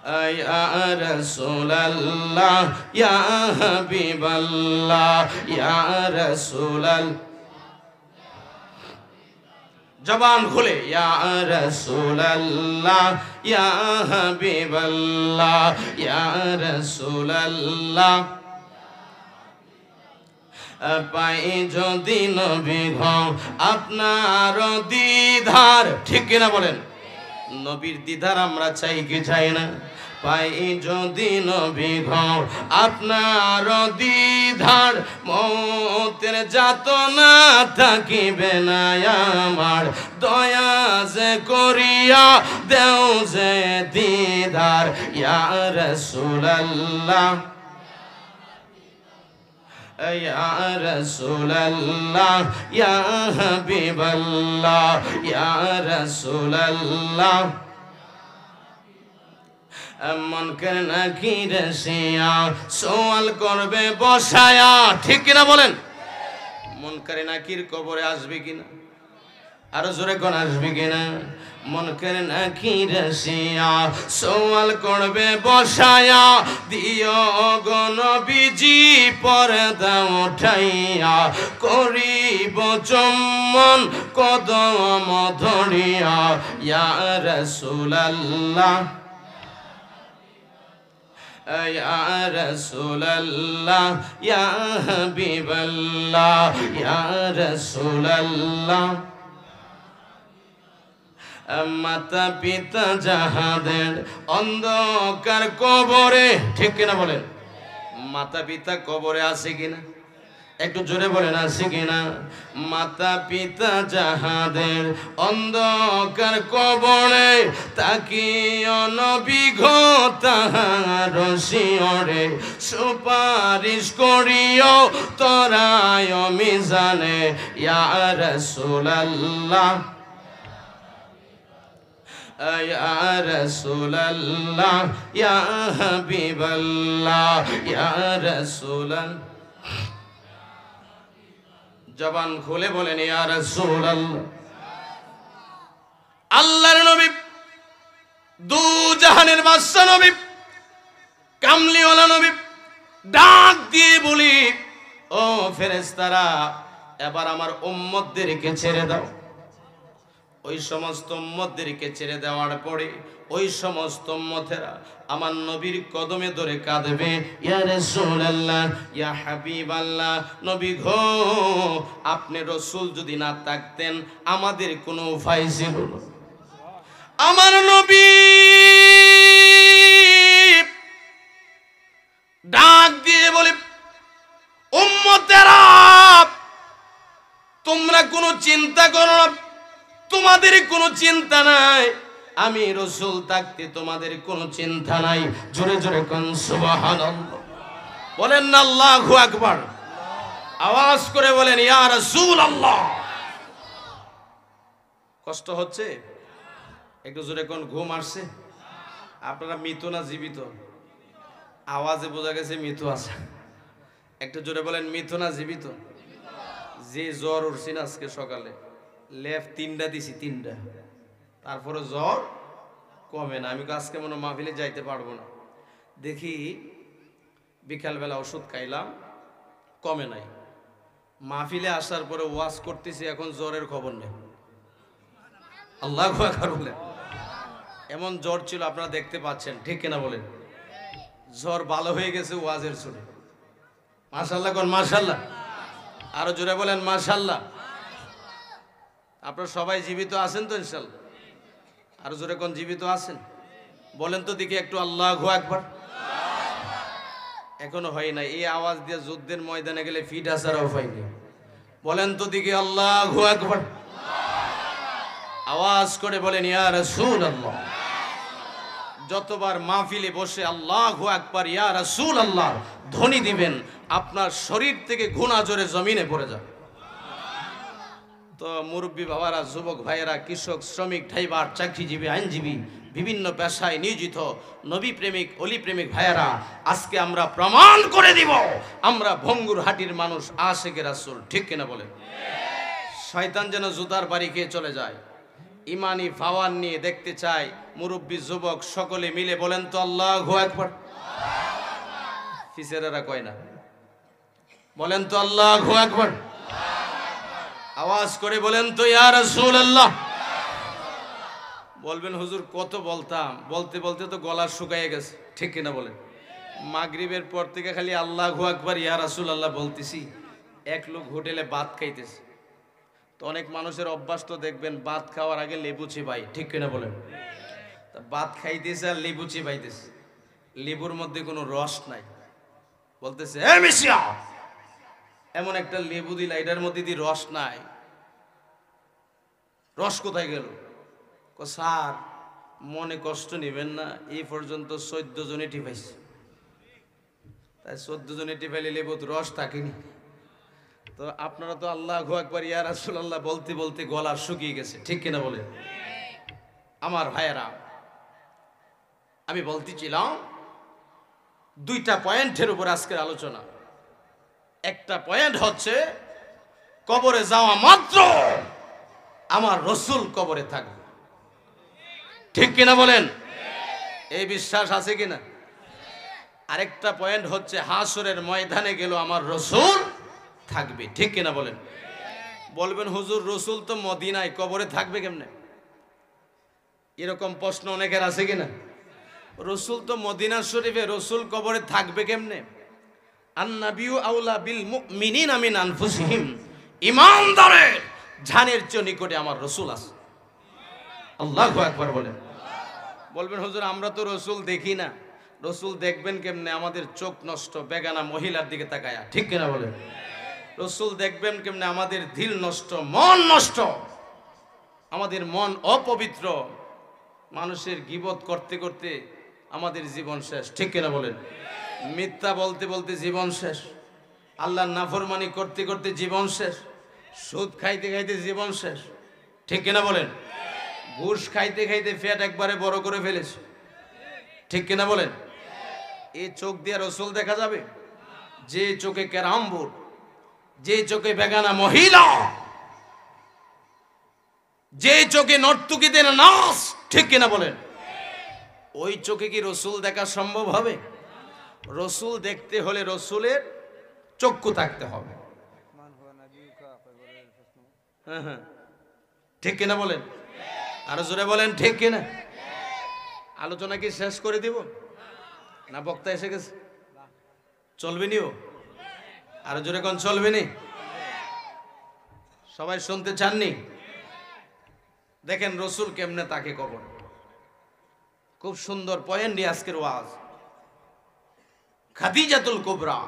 ইয়া রাসূলুল্লাহ ইয়া হাবিবাল্লাহ ইয়া রাসূলুল্লাহ জবান খুলে ইয়া রাসূলুল্লাহ ইয়া হাবিবাল্লাহ ইয়া রাসূলুল্লাহ পাই যদি নবী ঘর আপনার দিদার ঠিক কিনা বলেন নবীর দিদার আমরা চাই কি চাই না পাই যদি নবী ঘর আপনার দিদার মৌতের যাতনা থাকিবে না আমার দয়া যে করিয়া দেও যে দিদার ইয়া রাসূলুল্লাহ ইয়া রাসূলুল্লাহ ইয়া হাবিবাল্লাহ ইয়া রাসূলুল্লাহ মন করে নাকির সিয়া সওয়াল করবে বসায়া ঠিক কিনা বলেন মন করে নাকির কবরে আসবে কিনা আরো জোরে কোন আসবে কিনা মন করে নাকির সিয়া সওয়াল করবে বসায়া দিও গো নবীজি পর্দা উঠাইয়া করিব চুম্বন কদম ধরিয়া ইয়া রাসূলুল্লাহ ইয়া রাসূলুল্লাহ ইয়া হাবিবাল্লাহ ইয়া রাসূলুল্লাহ মাতা পিতা যাহাদের অন্ধকার কবরে ঠিক কিনা বলেন মাতা পিতা কবরে আছে কিনা একটু জোরে বলেন আছে কিনা মাতা পিতা যাহাদের অন্ধকার কবরে তাকিও নবী গো তাহার শিয়রে সুপারিশ করিও তরায় মিজানে ইয়া রাসূলুল্লাহ ইয়া রাসূলুল্লাহ ইয়া হাবিবাল্লাহ ইয়া রাসূলুল্লাহ জবান খুলে বলেন ইয়া রাসূলুল্লাহ আল্লাহর নবী দু জাহানের বাদশা নবী কামলিওয়ালা নবী ডাক দিয়ে বলি ও ফেরেশতারা এবার আমার উম্মতদেরকে ছেড়ে দাও ওই সমস্ত উম্মতদেরকে ছেড়ে দেওয়ার পরে ওই সমস্ত উম্মতেরা আমার নবীর কদমে ধরে কাঁদবে ইয়া রাসূলুল্লাহ ইয়া হাবিবাল্লাহ নবী গো আপনি রাসূল যদি না থাকতেন আমাদের কোনো উপায় ছিল না আমার নবী ডাক দিয়ে বলে উম্মতেরা তোমরা কোনো চিন্তা করো না তোমাদের কোনো চিন্তা নাই আমি রাসূল থাকতে তোমাদের কোনো চিন্তা নাই জোরে জোরে কোন সুবহানাল্লাহ বলেন না আল্লাহু আকবার আওয়াজ করে বলেন ইয়া রাসূলুল্লাহ কষ্ট হচ্ছে একটু জোরে কোন ঘুম আসছে আপনারা মৃত না জীবিত আওয়াজে বোঝা গেছে মৃত আছে একটু জোরে বলেন মৃত না জীবিত যে জ্বর উঠছে না আজকে সকালে লেফ 3টা দিছি 3টা তারপরে জ্বর কমে না আমি আজকে মনে মাহফিলে যাইতে পারবো না দেখি বিকালবেলা ওষুধ খাইলাম কমে নাই মাহফিলে আসার পরে ওয়াজ করতেছি এখন জ্বরের খবর নেই আল্লাহু আকবার বলেন এমন জ্বর ছিল আপনারা দেখতে পাচ্ছেন ঠিক কিনা বলেন জ্বর ভালো হয়ে গেছে ওয়াজের শুনে মাশাআল্লাহ কোন মাশাআল্লাহ আরো জোরে বলেন মাশাআল্লাহ আপনারা সবাই জীবিত আছেন তো ইনশাআল্লাহ আরো জোরে কোন জীবিত আছেন বলেন তো দেখি একটু আল্লাহু আকবার এখনো হয় না এই আওয়াজ দিয়ে যুদ্ধের ময়দানে গেলে ফিট আসারও হয়নি বলেন তো দেখি আল্লাহু আকবার আওয়াজ করে বলেন ইয়া রাসূলুল্লাহ যতবার মাহফিলে বসে আল্লাহু আকবার ইয়া রাসূলুল্লাহ ধ্বনি দিবেন আপনার শরীর থেকে ঘুণা জোরে জমিনে পড়ে যাবে তো মুরব্বী বাবারা যুবক ভাইয়েরা কৃষক শ্রমিক ড্রাইভার চাকরিজীবী আইনজীবী বিভিন্ন পেশায় নিয়োজিত নবী প্রেমিক অলি প্রেমিক ভাইয়েরা আজকে আমরা প্রমাণ করে দিব আমরা ভঙ্গুর হাটির মানুষ আশিকে রাসূল ঠিক কিনা বলেন শয়তান যেন জুতার বাড়ি খেয়ে চলে যায় ইমানি পাওয়ার নিয়ে দেখতে চাই মুরব্বী যুবক সকলে মিলে বলেন তো আল্লাহু আকবার। ফিসেরারা কয় না, বলেন তো আল্লাহু আকবার। আওয়াজ করে বলেন তো ইয়া রাসূলুল্লাহ। বলবেন হুজুর কত বলতাম, বলতে বলতে তো গলা শুকায় গেছে, ঠিক কিনা বলেন? মাগরিবের পর থেকে খালি আল্লাহু আকবার ইয়া রাসূলুল্লাহ বলতেছি। এক লোক হোটেলে ভাত খাইতেছে, তো অনেক মানুষের অভ্যাস তো দেখবেন ভাত খাওয়ার আগে লেবু চিবাই, ঠিক কিনা বলেন? তা ভাত খাইতেছে আর লেবু চিবাইতেছে, লেবুর মধ্যে কোনো রস নাই। বলতেছে এ মিশিয়া, এমন একটা লেবু দিলা এটার মধ্যে দি রস নাই, রস কোথায় গেল? স্যার মনে কষ্ট নেবেন না, এই পর্যন্ত 14 জনে টিপাইছে, তাই 14 জনে টিপাইলে লেবুত রস থাকেনি। তো আপনারা তো আল্লাহু আকবার ইয়া রাসূলুল্লাহ বলতে বলতে গলা শুকিয়ে গেছে, ঠিক কিনা বলেন? আমার ভাইয়েরা, আমি বলতেছিলাম দুইটা পয়েন্টের উপর আজকের আলোচনা। একটা পয়েন্ট হচ্ছে কবরে যাওয়া মাত্র আমার রসুল কবরে থাকবে, ঠিক কিনা বলেন? এই বিশ্বাস আছে কিনা? আরেকটা পয়েন্ট হচ্ছে হাসরের ময়দানে গেল আমার রসুল থাকবে, ঠিক কিনা বলেন? বলবেন হুজুর রসুল তো মদিনায়, কবরে থাকবে কেমনে? এরকম প্রশ্ন অনেকের আছে কিনা? রসুল তো মদিনা শরীফে, রসুল কবরে থাকবে কেমনে? আন্নাবিউ আউলা বিল মুমিনিনা মিন আনফুসিহিম, ঈমানদারের জানের চেয়ে নিকটে আমার রসুল আছে। আল্লাহু আকবার বলেন। বলবেন হুজুর আমরা তো রসুল দেখি না। রসুল দেখবেন কেমনে? আমাদের চোখ নষ্ট বেগানা মহিলার দিকে তাকায়া, ঠিক কিনা বলেন? রসুল দেখবেন কেমনে? আমাদের দিল নষ্ট, মন নষ্ট, আমাদের মন অপবিত্র, মানুষের গীবত করতে করতে আমাদের জীবন শেষ, ঠিক কিনা বলেন? মিথ্যা বলতে বলতে জীবন শেষ, আল্লাহর নাফরমানি করতে করতে জীবন শেষ, সুদ খাইতে খাইতে জীবন শেষ, ঠিক কিনা বলেন? ঘুষ খাইতে খাইতে পেট একবারে বড় করে ফেলেছে, ঠিক কিনা বলেন? এই চোখ দিয়ে রসুল দেখা যাবে? যে চোখে কেরামবুর, যে চোখে বেগানা মহিলা, যে চোখে নর্তকীদের নাচ, ঠিক কিনা বলেন? ওই চোখে কি রসুল দেখা সম্ভব হবে? রসুল দেখতে হলে রসুলের চক্ষু থাকতে হবে, হ্যাঁ, ঠিক কিনা বলেন? আরো জোরে বলেন, ঠিক কিনা? আলোচনা কি শেষ করে দিব না বক্তা এসে গেছে? চলবে নিও? আরো জোরে কোন চলবে নি? সবাই শুনতে চাননি? দেখেন রসুল কেমনে তাকে কবর। খুব সুন্দর পয়েন্ট নিয়ে আজকের ওয়াজ। খাদিজাতুল কুবরা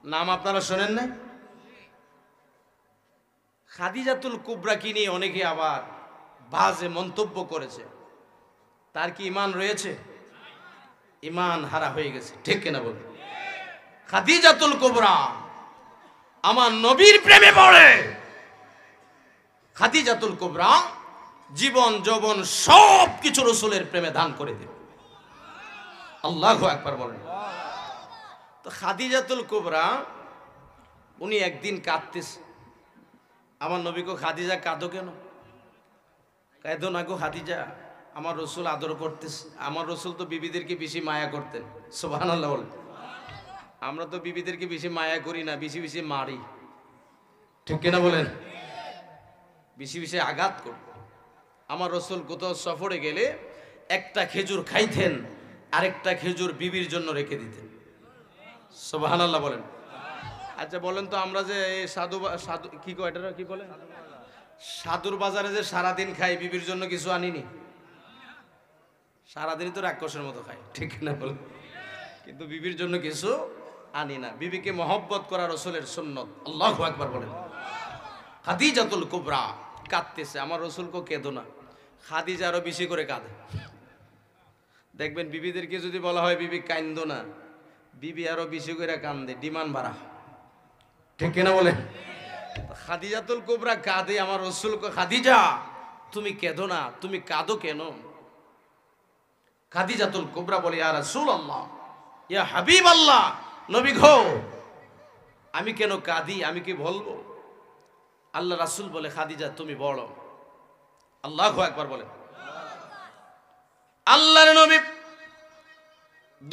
নাম আপনারা শোনেন না? খাদিজাতুল কুবরা কি নিয়ে অনেকে আবার বাজে মন্তব্য করেছে। তার কি ঈমান রয়েছে? ঈমান হারা হয়ে গেছে, ঠিক কিনা বলুন? খাদিজাতুল কুবরা আমার নবীর প্রেমে পড়ে। খাদিজাতুল কুবরা জীবন যৌবন সব কিছু রসুলের প্রেমে দান করে দিল। আল্লাহু আকবার বলেন। তো খাদিজাতুল কুবরা উনি একদিন কাঁদতেছে। আমার নবীকে খাদিজা কাঁদো কেন? কাঁদো না গো খাদিজা, আমার রসুল আদর করতেছে। আমার রসুল তো বিবিদেরকে বেশি মায়া করতেন। সুবহানাল্লাহ বলেন। আমরা তো বিবিদেরকে বেশি মায়া করি না, বেশি বেশি মারি, ঠিক কিনা বলেন? বেশি বেশি আঘাত করব। আমার রসুল কোথাও সফরে গেলে একটা খেজুর খাইতেন, আরেকটা খেজুর বিবির জন্য রেখে দিতেন। সুবহানাল্লাহ বলেন। আচ্ছা বলেন তো, আমরা যে সাধু কি কয় এটা কি বলে, সাধুর বাজারে যে সারাদিন খাই, বিবির জন্য কিছু আনিনি? সারাদিনই তো রাক্ষসের মতো খাই, ঠিক না বলেন? কিন্তু বিবির জন্য কিছু আনি না। বিবিকে মহব্বত করা রসুলের সুন্নত। আল্লাহু আকবার বলেন। খাদিজাতুল কুবরা কাঁদতেছে। আমার রসুলকে কেঁদো না। খাদিজা আরো বেশি করে কাঁদে। দেখবেন বিবিদেরকে যদি বলা হয় বিবি কান্দো না, বিবি আরো বেশি করে কান্দে, ডিমান্ড বাড়া, ঠিক কিনা বলেন? খাদিজাতুল কুবরা কাঁদে। আমার রসুলকে খাদিজা তুমি কেঁদো না, তুমি কাঁদো কেন? খাদিজাতুল কুবরা বলে ইয়া রাসূলুল্লাহ, ইয়া হাবিবাল্লাহ, নবী গো আমি কেন কাঁদি, আমি কি বলবো? আল্লাহ রাসূল বলে খাদিজা তুমি বলো। আল্লাহু আকবার বলেন। আল্লাহর নবী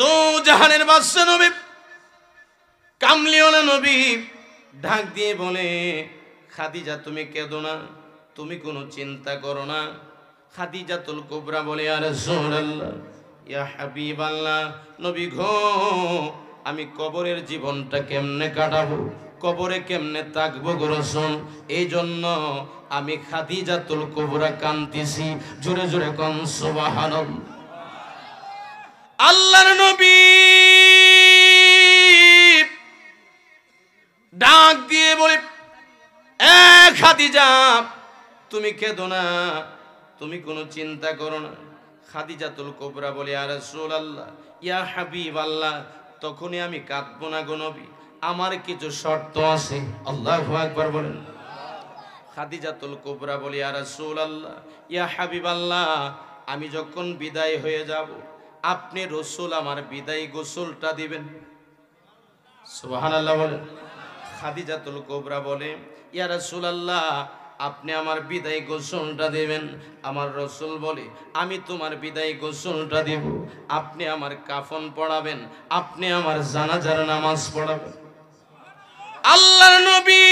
দো জাহানের বাদশা নবী কামলিওয়ালা নবী ডাক দিয়ে বলে, খাদিজা তুমি কেঁদো না, তুমি কোনো চিন্তা করো না। খাদিজাতুল কুবরা বলে, ইয়া রাসূলুল্লাহ, ইয়া হাবিবাল্লাহ, নবী গো, আমি কবরের জীবনটা কেমনে কাটাবো, কবরে কেমনে থাকবো গো রাসূল, এই জন্য আমি খাদিজাতুল কুবরা কাঁদতেছি। জোরে জোরে কোন সুবহানাল্লাহ। আল্লাহর নবী ডাক দিয়ে বলে, এ খাদিজা তুমি কেঁদো না, তুমি কোনো চিন্তা করো না। খাদিজাতুল কুবরা বলে, ইয়া রাসূলুল্লাহ, ইয়া হাবিবাল্লাহ, তখনই আমি কাঁদবো না গো নবী, আমার কিছু শর্ত আছে। আল্লাহু আকবার বলেন। খাদিজাতুল কুবরা বলে, ইয়া রাসূলুল্লাহ, ইয়া হাবিবাল্লাহ, আমি যখন বিদায় হয়ে যাব, আপনি রাসূল আমার বিদায় গোসলটা দিবেন। সুবহানাল্লাহ বলেন। খাদিজাতুল কুবরা বলে, ইয়া রাসূলুল্লাহ, আপনি আমার বিদায় গোসলটা দেবেন। আমার রাসূল বলে, আমি তোমার বিদায় গোসলটা দেব, আপনি আমার কাফন পড়াবেন, আপনি আমার জানাজার নামাজ পড়াবেন। আল্লাহর নবী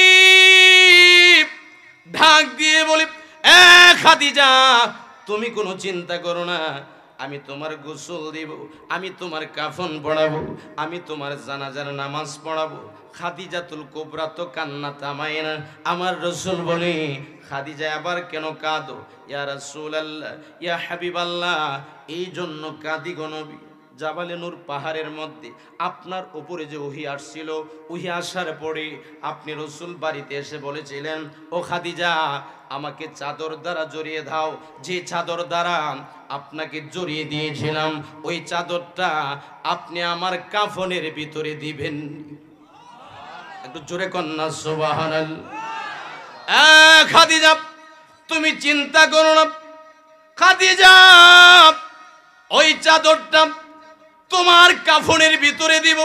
ডাক দিয়ে বলে, এ খাদিজা তুমি কোনো চিন্তা করো না, আমি তোমার গোসল দিব, আমি তোমার কাফন পড়াবো, আমি তোমার জানাজার নামাজ পড়াবো। খাদিজাতুল কুবরা তো কান্না থামায় না। আমার রাসূল বলে, খাদিজা আবার কেন কাঁদো? ইয়া রাসূলুল্লাহ, ইয়া হাবিবাল্লাহ, এই জন্য কাঁদি গো নবী, জাবালে নূর পাহাড়ের মধ্যে আপনার উপরে যে ওহী আসছিল, ওহী আসার পরে আপনি রাসূল বাড়িতে এসে বলেছিলেন, ও খাদিজা আমাকে চাদর দ্বারা জড়িয়ে দাও। যে চাদর দ্বারা আপনাকে জড়িয়ে দিয়েছিলাম, ওই চাদরটা আপনি আমার কাফনের ভিতরে দিবেন। একটু জোরে কন্যা সুবহানাল্লাহ। খাদিজা তুমি চিন্তা করো না, খাদিজা ওই চাদরটা তোমার কাফনের ভিতরে দিব।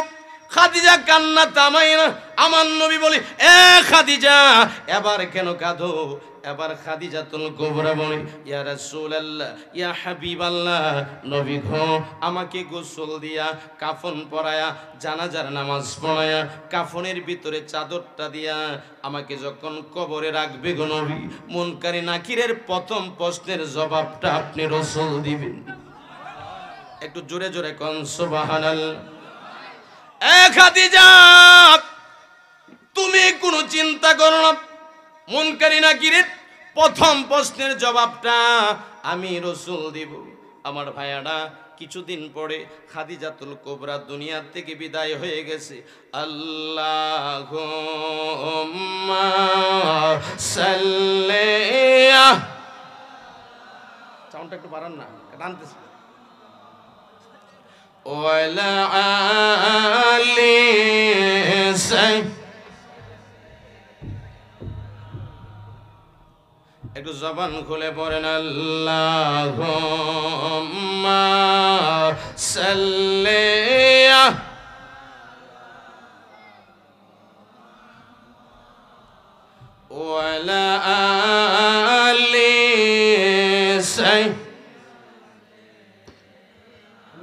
খাদিজা কান্না থামায় না। আমার নবী বলে, এ খাদিজা এবার কেন কাঁদো? এবার খাদিজাতুল কুবরা বলে, ইয়া রাসূলুল্লাহ, ইয়া হাবিবাল্লাহ, নবী গো, আমাকে গোসল দিয়া, কাফন পরায়া, জানাজার নামাজ পড়ায়া, কাফনের ভিতরে চাদরটা দিয়া আমাকে যখন কবরে রাখবে গো নবী, মুনকারি নাকিরের প্রথম প্রশ্নের জবাবটা আপনি রাসূল দিবেন। একটু জোরে জোরে কোন সুবহানাল্লাহ। এ খাদিজা তুমি কোনো চিন্তা করো না, মুনকারি নাকিরের প্রথম প্রশ্নের জবাবটা আমি রাসূল দিব। আমার ভাইয়ারা, কিছুদিন পরে খাদিজাতুল কুবরা দুনিয়া থেকে বিদায় হয়ে গেছে। আল্লাহুম্মা সাল্লি, সাউন্ডটা একটু বাড়ান না, টানতেছে। ওয়ালা আলি একটু জবান খুলে পড়েন, আল্লাহুম্মা সাল্লি ওয়ালা আলি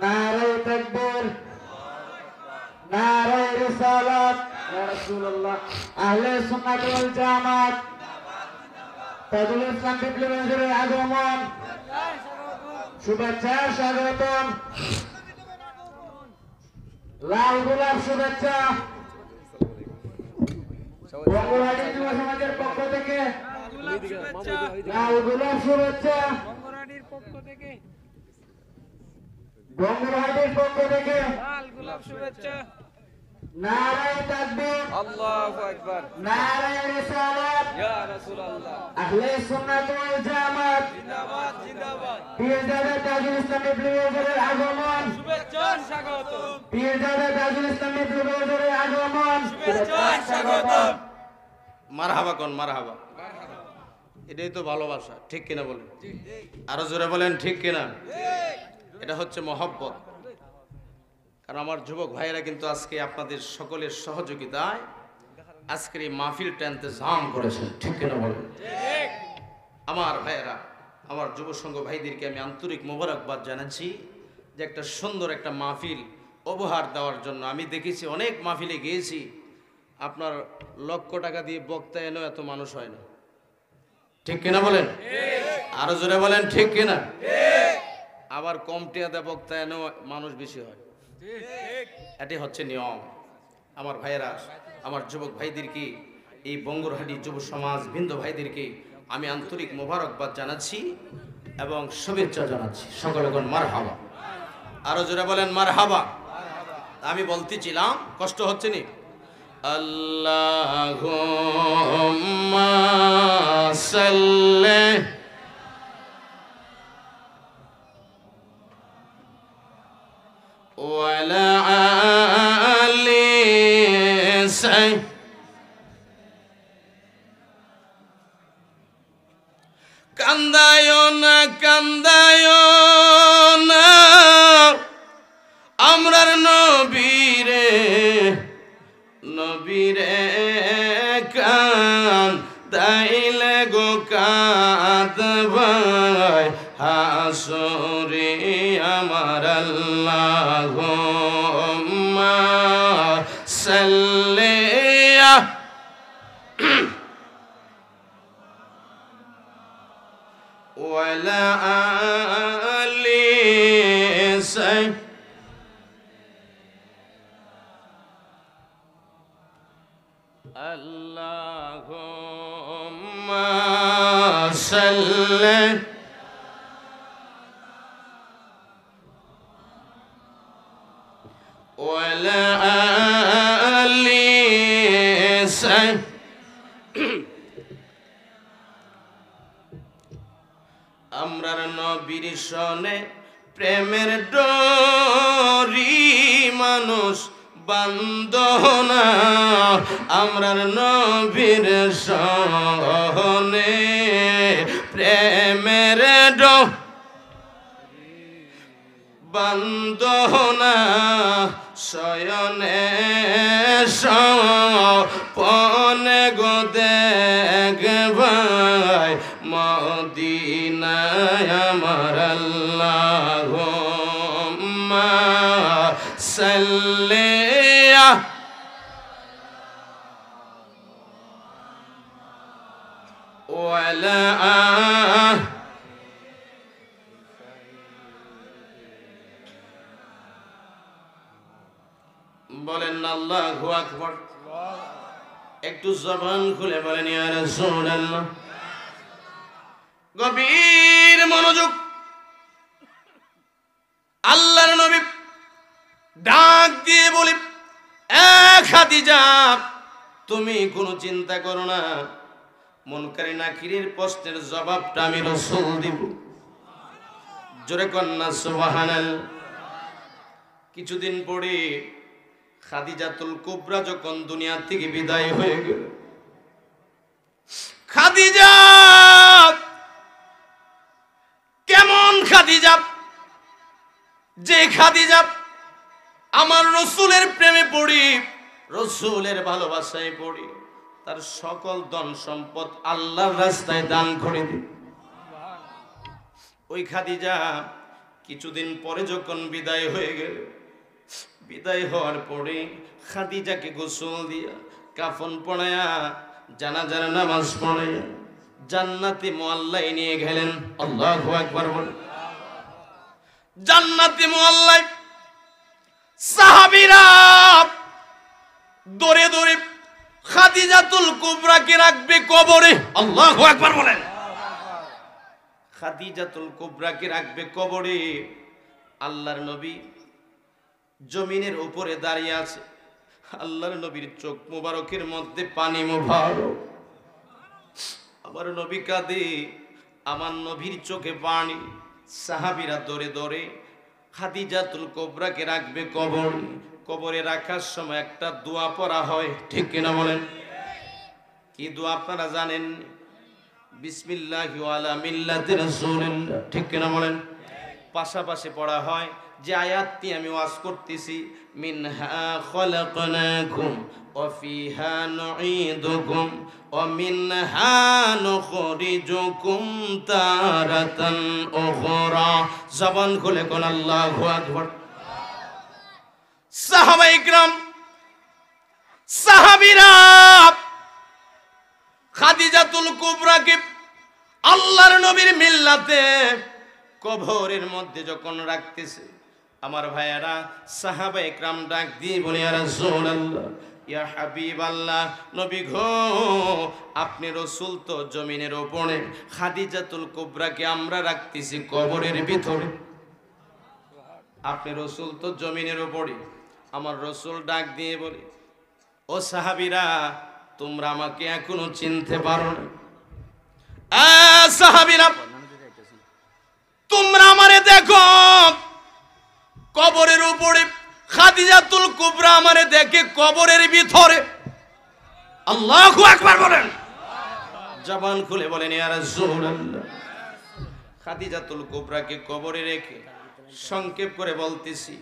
নারে তাকবীর, নারে রিসালাত, ইয়া রাসূলুল্লাহ, আহলে সুন্নাত ওয়াল জামাত, তাজুল ইসলাম বিপ্লবীদের আগমন, শুভেচ্ছা স্বাগতম, লাল গোলাপ শুভেচ্ছা বঙ্গবাড়ি যুব সমাজের পক্ষ থেকে, লাল গোলাপ শুভেচ্ছা বঙ্গবাড়ির পক্ষ থেকে, লাল গোলাপ শুভেচ্ছা। নারে তাকবীর, আল্লাহু আকবার, নারে রিসালাত, ইয়া রাসূলুল্লাহ, আহলে সুন্নাত ওয়াল জামাত জিন্দাবাদ জিন্দাবাদ। পীরজাদা তাজুল ইসলাম বিপ্লবীদের আগমন, শুভেচ্ছা স্বাগতম। পীরজাদা তাজুল ইসলাম বিপ্লবীদের আগমন, শুভেচ্ছা স্বাগতম। মারহাবা কোন মারহাবা, এটাই তো ভালোবাসা, ঠিক কিনা বলেন? আরো জোরে বলেন, ঠিক কিনা? এটা হচ্ছে মহব্বত। কারণ আমার যুবক ভাইয়েরা কিন্তু আজকে আপনাদের সকলের সহযোগিতায় আজকের এই মাহফিলটা ইন্তজাম করেছেন, ঠিক কিনা বলেন? আমার ভাইয়েরা, আমার যুব সংঘ ভাইদেরকে আমি আন্তরিক মোবারকবাদ জানাচ্ছি যে একটা সুন্দর একটা মাহফিল উপহার দেওয়ার জন্য। আমি দেখেছি অনেক মাহফিলে গিয়েছি, আপনার লক্ষ টাকা দিয়ে বক্তা এনেও এত মানুষ হয় না। ঠিক কিনা বলেন? আরো জোরে বলেন ঠিক কিনা? আবার কম টিয়া দেয় বক্তা এনেও মানুষ বেশি হয়। এটাই হচ্ছে নিয়ম। আমার ভাইয়েরা, আমার যুবক ভাইদেরকে, এই বঙ্গরহাটি যুব সমাজ বৃন্দ ভাইদেরকে আমি আন্তরিক মোবারকবাদ জানাচ্ছি এবং শুভেচ্ছা জানাচ্ছি। সকলগণ মারহাবা। আরো জোরে বলেন মারহাবা। আমি বলতেছিলাম, কষ্ট হচ্ছে নি? আল্লাহুম্মা সাল্লি ওয়ালা আলি সাইয়্যিদিনা কান্দায় না আমরার নবীরে কান্দাইলে গো কাঁদবাই হাসরে আমার আল্লাহুম্মা সাল্লি ওয়ালা আলি সাইয়্যিদিনা আল্লাহুম্মা সাল্লি ওয়ালা আলি সাইয়্যিদিনা আমরার নবীর সনে প্রেমের ডোরি মানুষ বান্ধনা আমরার নবীর সনে প্রেমের ডোরি বান্ধনা শয়নে সপনে গো দেখবাই মদিনায় আমার আল্লাহুম্মা সাল্লি ওয়ালা বলেন আল্লাহু আকবার। একটু জবান খুলে বলেন ইয়া রাসূলুল্লাহ। গভীর মনোযোগ। আল্লাহর নবী ডাক দিয়ে বলি, খাদিজা তুমি কোনো চিন্তা করো না, মুনকার নাকিরের প্রশ্নের জবাবটা আমি রাসূল দিব। জোরে কন্না সুবহানাল্লাহ। কিছুদিন পরে খাদিজাতুল কুবরা যখন দুনিয়া থেকে বিদায় হয়ে গেল, খাদিজা কেমন খাদিজা? যে খাদিজা আমার রসুলের প্রেমে পড়ি, রসুলের ভালোবাসায় পড়ি, তার সকল ধন সম্পদ আল্লাহর রাস্তায় দান করে দিই। ওই খাদিজা কিছুদিন পরে যখন বিদায় হয়ে গেল, বিদায় হওয়ার পরে খাদিজাকে গোসল দিয়া কাফন পড়ায়া জানাজার নামাজ পড়ায়া জান্নাতি মুআল্লায় নিয়ে গেলেন। আল্লাহু আকবার বল। জান্নাতি মুআল্লায় সাহাবীরা দৌড়ে দৌড়ে খাদিজাতুল কুবরাকে রাখবে কবরে। আল্লাহু আকবার বলেন। খাদিজাতুল কুবরাকে রাখবে কবরে। আল্লাহর নবী জমিনের উপরে দাঁড়িয়ে আছে। আল্লাহর নবীর চোখ মুবারকের মধ্যে পানি মুবারক। আমার নবী কাঁদে, আমার নবীর চোখে পানি। সাহাবীরা দৌড়ে দৌড়ে খাদিজাতুল কুবরাকে রাখবে কবরে। কবরে রাখার সময় একটা দোয়া পড়া হয়, ঠিক কিনা বলেন? কি দোয়া আপনারা জানেন? বিসমিল্লাহি ওয়া আলা মিল্লাতি রাসূলিল্লাহ, ঠিক কিনা বলেন? পাশাপাশি পড়া হয় যে আয়াতটি আমি ওয়াজ করতেছি, মিনহা খলাকনাকুম ওয়া ফিহা নুঈদুকুম ওয়া মিনহা নুখরিজুকুম তারাতান উখরা। জবান খুলে কোন আল্লাহু আকবার। সাহাবায়ে কিরাম, সাহাবীরা খাদিজাতুল কুবরাকে আল্লাহর নবীর মিল্লাতে কবরের মধ্যে যখন রাখতেছে, আমার ভাইয়েরা সাহাবায়ে কিরাম ডাক দিয়ে বলে, ইয়া রাসূলুল্লাহ, ইয়া হাবিবাল্লাহ, নবী গো, আপনি রাসূল তো জমিনের উপরে, খাদিজাতুল কুবরাকে আমরা রাখতেছি কবরের ভিতরে। আপনি রাসূল তো জমিনের উপরে। আমার রাসূল ডাক দিয়ে বলে, ও সাহাবীরা, তোমরা আমাকে এখনো চিনতে পারো না? সাহাবীরা, তোমরা আমারে দেখো কবরের উপরে, খাদিজাতুল কুবরা আমারে দেখে কবরের ভিতরে। আল্লাহু আকবার বলেন, জবান খুলে বলেন, ইয়া রাসূলুল্লাহ। খাদিজাতুল কুবরাকে কবরে রেখে সংক্ষেপ করে বলতেছি,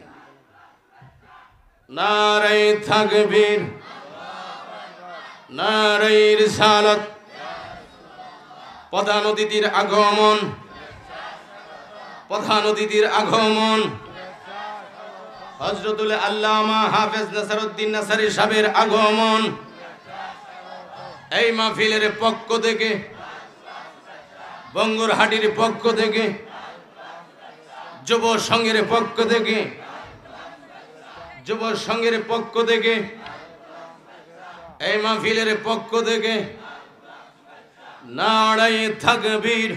নারে তাকবীর, নারে রিসালাত, প্রধান অতিথির আগমন, প্রধান অতিথির আগমন, হযরতুল আল্লামা হাফেজ নাসিরউদ্দিন নাসারী সাহেবের আগমন। এই মাহফিলের পক্ষ থেকে, বঙ্গরহাটির পক্ষ থেকে, যুব সংঘের পক্ষ থেকে, যুব সংঘের পক্ষ থেকে, এই মাহফিলের পক্ষ থেকে নারায়ে তাকবীর,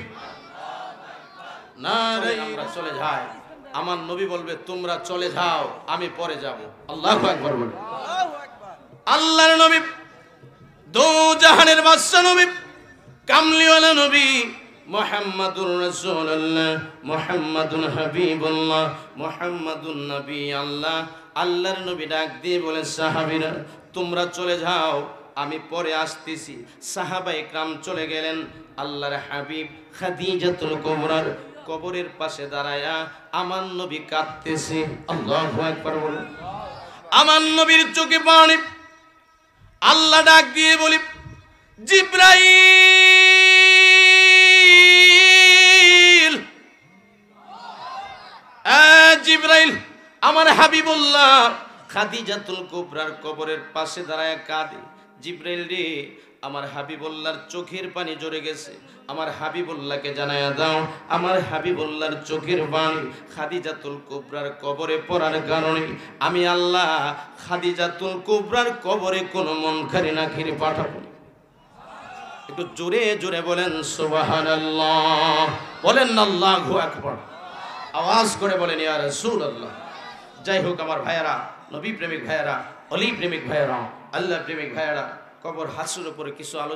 নারায়ে। আমরা চলে যাই, আমার নবী বলবে তোমরা চলে যাও, আমি পরে যাব। আল্লাহু আকবার বলে। আল্লাহর নবী, দো জাহানের বাদশা নবী, কামলিওয়ালা নবী মুহাম্মাদুর রাসূলুল্লাহ, মুহাম্মাদুন হাবিবুল্লাহ, মুহাম্মাদুন নবী আল্লাহ। আল্লাহর নবী ডাক দিয়ে বলে, সাহাবীরা তোমরা চলে যাও, আমি পরে আসতেছি। সাহাবায়ে কিরাম চলে গেলেন। আল্লাহর হাবিব খাদিজাতুল কুবরার কবরের পাশে দাঁড়ায়া আমার নবী কাঁদতেছে। আল্লাহু আকবার বলে। আমার নবীর চোখে পানি। আল্লাহ ডাক দিয়ে বলি, জিবরাইল, জিবরাইল, আমার হাবিবুল্লাহ খাদিজাতুল কুবরার কবরের পাশে দাঁড়ায় কাঁদে। জিবরাইল রে, আমার হাবিবুল্লাহর চোখের পানি ঝরে গেছে, আমার হাবিবুল্লাহকে জানায়া দাও, আমার হাবিবুল্লাহর চোখের পানি খাদিজাতুল কুবরার কবরে পড়ার কারণে আমি আল্লাহ খাদিজাতুল কুবরার কবরে কোনো মুনকারি নাকির পাঠাবো। একটু জোরে জোরে বলেন সুবহানাল্লাহ, বলেন আল্লাহু আকবার, আওয়াজ করে বলেন ইয়া রাসূলুল্লাহ। যাই হোক আমার ভাইয়েরা, নবী প্রেমিক ভাইয়েরা, অলি প্রেমিক ভাইয়েরা, আল্লাহ প্রেমিক ভাইয়েরা, কবর হাসরের উপরে কিছু আলোচনা